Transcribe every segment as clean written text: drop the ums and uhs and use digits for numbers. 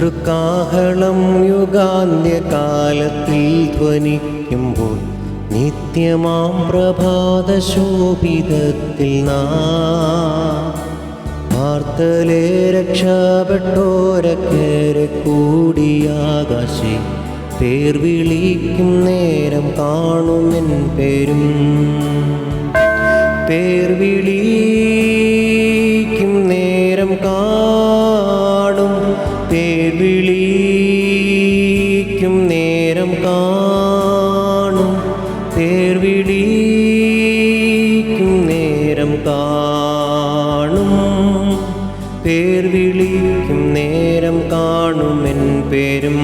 തൃക്കാഹളം യുഗാന്ത്യകാലത്തിൽ ധ്വനിക്കുമ്പോൾ നിത്യമാം പ്രഭാതശോഭിതത്തിൽ വാർത്തലേ രക്ഷപ്പെട്ടോരക്കേറെ കൂടിയാകാശേ പേർ വിളിക്കും നേരം കാണുമെൻ പേരും പേർ വിളിക്കും നേരം കാണും പേർ വിളിക്കും നേരം കാണും പേർ വിളിക്കും നേരം കാണും പേർ വിളിക്കും നേരം കാണുമെൻ പേരും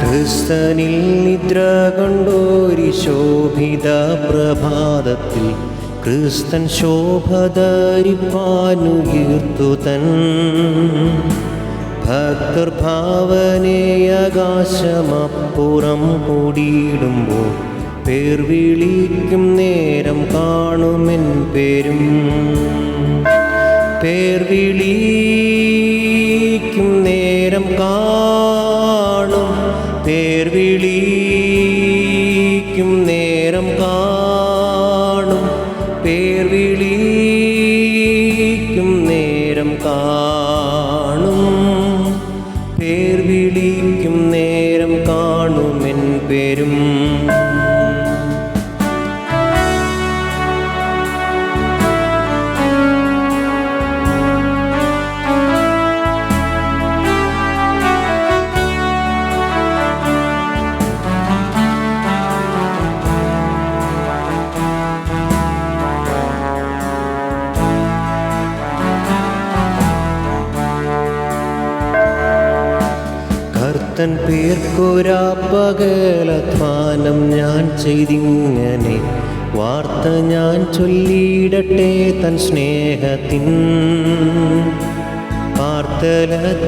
ക്രിസ്തനിൽ നിദ്ര കൊണ്ടോരി ശോഭിത പ്രഭാതത്തിൽ ക്രിസ്തൻ ശോഭധരിപ്പാനുയർത്തു തൻ ഭക്തർ ഭാവനേ ആകാശമപ്പുറം കൂടിയിടുമ്പോൾ പേർ വിളിക്കും നേരം കാണുമെൻ പേരും പേർ വിളിക്കും നേരം കാണും പേർ വിളിക്കും നേരം കാണും പേർ വിളിക്കും നേരം കാണും പേർ വിളിക്കും നേരം കാണുമെൻ പേരും കർത്തൻ പേർക്കൊരാ പകലധ്വാനം ഞാൻ ചെയ്തിങ്ങനെ വാർത്ത ഞാൻ ചൊല്ലിയിടട്ടെ തൻ സ്നേഹത്തിൻ പാർത്തലത്തിലെൻ്റെ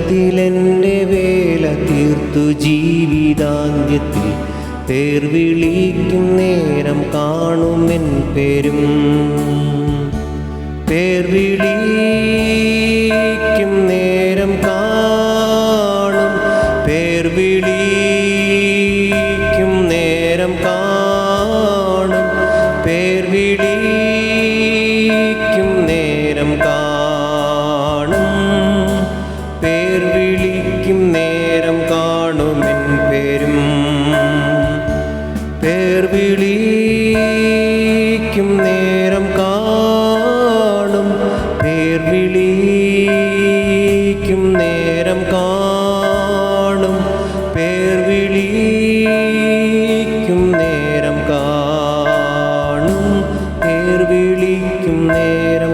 വേല തീർത്തു ജീവിതാന്ത്യത്തിൽ പേർ വിളിക്കും നേരം കാണുമെൻ പേരും പേർ വിളിക്കും നേരം കാണും പേർ വിളിക്കും നേരം കാണും പേർ വിളിക്കും നേരം കാണും പേർ വിളിക്കും നേരം കാണുമെൻ പേരും പേർ വിളിക്കും നേരം കാണും പേർ വിളിക്കും നേരം കാണും പേർ വിളിക്കും നേരം കാണും പേർ വിളിക്കും നേരം